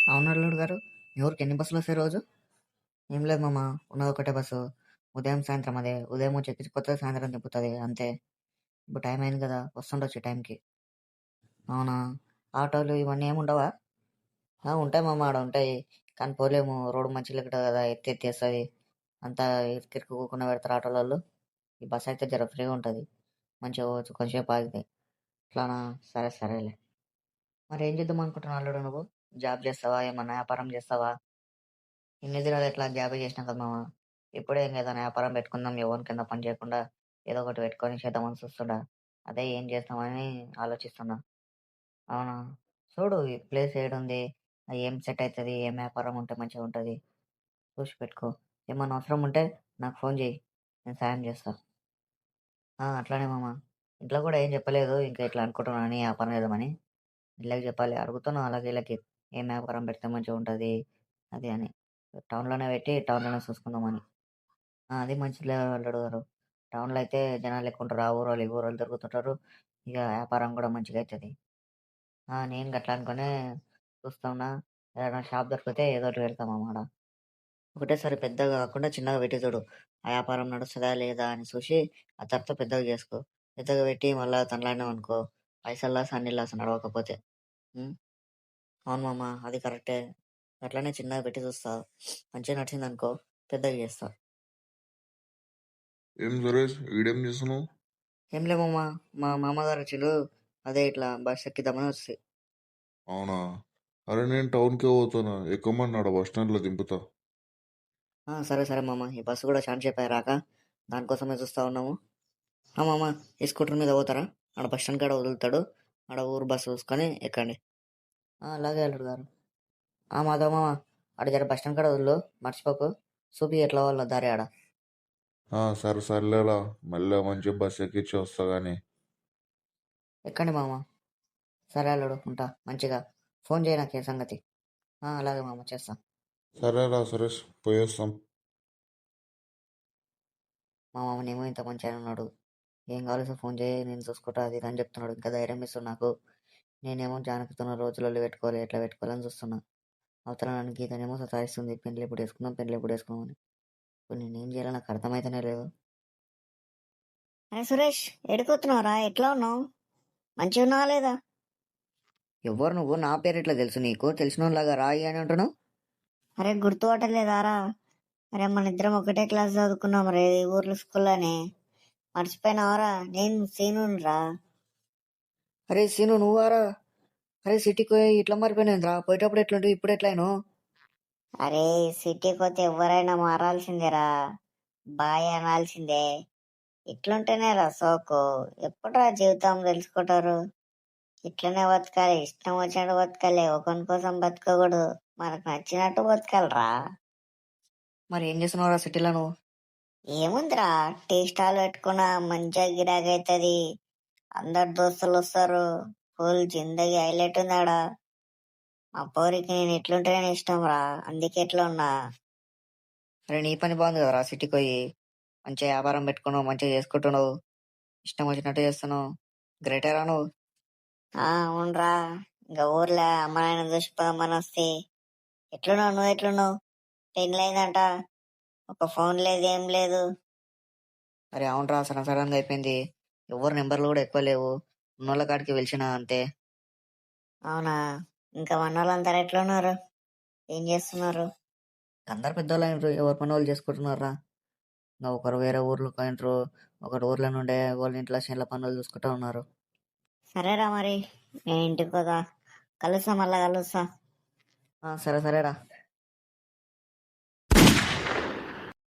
అవును అల్లుడు గారు. మీ ఊరికి ఎన్ని బస్సులు వస్తాయి రోజు? ఏం లేదు మామ. ఉన్నది ఒకటే బస్సు. ఉదయం, సాయంత్రం అదే. ఉదయం వచ్చి ఎక్కించుకుపోతది, సాయంత్రం దింపుతది అంతే. ఇప్పుడు టైం అయింది కదా, వస్తుండొచ్చు ఈ టైంకి. అవునా? ఆటోలు ఇవన్నీ ఏమి ఉండవా? ఉంటాయి మామ, ఆడ ఉంటాయి. కానీ పోలేము, రోడ్డు మంచిగా లేదు కదా, ఎత్తి ఎత్తేస్తుంది. అంతా ఇరుకిరుక్కుకుండా పెడతారు ఆటోలలో. ఈ బస్సు అయితే జర ఫ్రీగా ఉంటుంది, మంచిగా పోవచ్చు, కొంచెంసేపు ఆగితే. ఇట్లానా? సరే సరేలే. మరి ఏం చేద్దాం అనుకుంటున్నావు అల్లుడు నువ్వు? జాబ్ చేస్తావా, ఏమన్నా వ్యాపారం చేస్తావా? ఇన్ని దినాలు ఎట్లా జాబే చేసినాం కదా మామ. ఇప్పుడే ఏదైనా వ్యాపారం పెట్టుకుందాం, ఎవరి కింద పని చేయకుండా ఏదో ఒకటి పెట్టుకొని చేద్దామని చూస్తున్నా. అదే ఏం చేస్తామని ఆలోచిస్తున్నా. అవునా? చూడు ఈ ప్లేస్ ఏడుంది, ఏం సెట్ అవుతుంది, ఏం వ్యాపారం ఉంటే మంచిగా ఉంటుంది, చూసి పెట్టుకో. ఏమన్నా అవసరం ఉంటే నాకు ఫోన్ చేయి, నేను సాయం చేస్తా. అట్లానే మామ. ఇంట్లో కూడా ఏం చెప్పలేదు ఇంకా ఇట్లా అనుకుంటున్నాను అని, వ్యాపారం చేద్దామని. ఇళ్ళకి చెప్పాలి, అడుగుతున్నా అలాగే వీళ్ళకి. ఏం వ్యాపారం పెడితే మంచిగా ఉంటుంది అది అని. టౌన్లోనే పెట్టి టౌన్లోనే చూసుకుందామని. అది మంచిదిలే అల్లుడు గారు. టౌన్‌లో అయితే జనాలు ఎక్కువుంటారు. ఆ ఊరోళ్ళు, ఈ ఊరోళ్ళు తిరుగుతుంటారు. ఇక వ్యాపారం కూడా మంచిగా అయితది. నేను గట్లా అనుకునే చూస్తా ఉన్నా. ఏదైనా షాప్ దొరికితే ఏదో ఒకటి పెడతా మామ ఆడ. ఒకటేసారి పెద్దగా కాకుండా చిన్నగా పెట్టి చూడు. ఆ వ్యాపారం నడుస్తదా లేదా అని చూసి, ఆ తర్వాత పెద్దగా చేసుకో. పెద్దగా పెట్టి మళ్ళా తనలాడినావనుకో, పైసలు లాస్, అన్ని లాస్ నడవకపోతే. హ్మ్. అవును మామ, అది కరెక్టే. అట్లనే చిన్నగా పెట్టి చూస్తా. మంచిగా నడిచిందనుకో పెద్దగా చేస్తా. ఏం సురేష్, ఈడేం చేస్తున్నావు? ఏం లే మామ, మా మామగారు వచ్చిండు. అదే ఇట్లా బస్ ఎక్కిద్దామని వస్తే. అవునా? అరే నేను టౌన్కే పోతున్నా, ఎక్కమన్నాడు, బస్ స్టాండ్లో దింపుతా. సరే సరే మామ, ఈ బస్సు కూడా చాలా సేపు రాక, దానికోసమే చూస్తా ఉన్నాము. మామ, ఈ స్కూటర్ మీద పోతారా? ఆడ బస్ స్టాండ్ కాడ వదులుతాడు, ఆడ ఊరు బస్సు చూసుకొని ఎక్కండి. అలాగే అల్లుడు గారు. మాధవ మామ, ఆడ జర బస్ స్టాండ్ కాడ వదులు, మర్చిపోకు. చూపి ఎట్లా వాళ్ళ దారి ఆడ. సరే సర్లేలా, మళ్ళీ మంచి బస్ ఎక్కించి వస్తా గానీ. ఎక్కండి మామ. సరే అల్లుడు, ఉంటా మంచిగా. ఫోన్ చేయి నాకు ఏ సంగతి. అలాగే మామ, చేస్తా. సరేరా సురేష్, పోయేస్తాం. మా మామనేమో ఇంత మంచి ఆయన ఉన్నాడు. ఏం కావాల్సిన ఫోన్ చేయి, నేను చూసుకుంటా అది ఇది అని చెప్తున్నాడు. ఇంకా ధైర్యం ఇస్తున్నాడు నాకు. నేనేమో జానకితో రోజులలో పెట్టుకోవాలి, ఎట్లా పెట్టుకోవాలని చూస్తున్నా. అవతల నన్ను గీతనేమో సతాయిస్తుంది, పెళ్ళి ఎప్పుడు వేసుకుందాం, పెళ్ళి ఎప్పుడు వేసుకుందాం అని. ఇప్పుడు నేనేం చేయాలో నాకు అర్థమైతేనే లేదు. అరే సురేష్, ఎడుకొస్తున్నావురా? ఎట్లా ఉన్నావు? మంచిగా ఉన్నావా లేదా? ఎవరు నువ్వు? నా పేరు ఎట్లా తెలుసు నీకు? తెలిసినోళ్ళగా రాయి అని అంటున్నావు. అరే గుర్తుపట్టలేదారా? అరే మన ఇద్దరం ఒకటే క్లాస్ చదువుకున్నాం రే, ఈ ఊర్లో స్కూల్లోనే. మర్చిపోయినావరా? నేను సీనురా. అరే సీను, నువ్వారా? అరే సిటీకి పోయి ఇట్లా మారిపోయినా పోయేటప్పుడు ఎట్లుంటే ఇప్పుడు ఎట్లయినా? అరే సిటీకి పోతే ఎవరైనా మారాల్సిందేరా, బాయ్ అనాల్సిందే. ఇట్లుంటేనే రా సోకు. ఎప్పుడురా జీవితం తెలుసుకుంటారు? ఇట్లనే బతకాలి, ఇష్టం వచ్చినట్టు బతకాలి, ఒకరి కోసం బతకకూడదు, మనకు నచ్చినట్టు బతకాలరా. మరి ఏం చేస్తున్నావురా సిటీలో నువ్వు? ఏముందిరా, టీ స్టాల్ పెట్టుకున్నా, మంచిగా గిరాకీ అవుతుంది, అందరు దోస్తులు వస్తారు, ఫుల్ జిందగీ హైలైట్ ఉంది ఆడ. మా పోరికి నేను ఎట్లుంటేనే ఇష్టం రా, అందుకే ఎట్లా ఉన్నా. అరే నీ పని బాగుంది కదరా, సిటీకి పోయి మంచిగా వ్యాపారం పెట్టుకున్నావు, మంచిగా చేసుకుంటున్నావు, ఇష్టం వచ్చినట్టు చేస్తున్నావు. గ్రేటేరా నువ్వు. అవునరా, ఇంకా ఊర్లో అమ్మ నాయన చూసిపోదామని వస్తే. ఎట్లున్నావు నువ్వు? ఎట్లున్నావు? పెళ్ళైందంట, ఒక ఫోన్ లేదు, ఏం లేదు. అరే అవునరా, సడన్గా అయిపోయింది. ఎవరు నెంబర్లు కూడా ఎక్కువ లేవు, ఉన్నోళ్ళ కాడికి పిలిచిన అంతే. అవునా? ఇంకా మన వాళ్ళంతా ఎట్లున్నారు? ఏం చేస్తున్నారు? అందరు పెద్దోళ్ళు అయినరు, ఎవరి పని వాళ్ళు చేసుకుంటున్నారా. ఇంకా ఒకరు వేరే ఊర్లో పోయినరు, ఒకరు ఊర్లో నుండే వాళ్ళ ఇంట్లో చేనుల పనులు చూసుకుంటూ ఉన్నారు. సరేరా మరి, నేను ఇంటికి పోదా, కలుస్తా, మళ్ళా కలుస్తా. సరే సరేరా.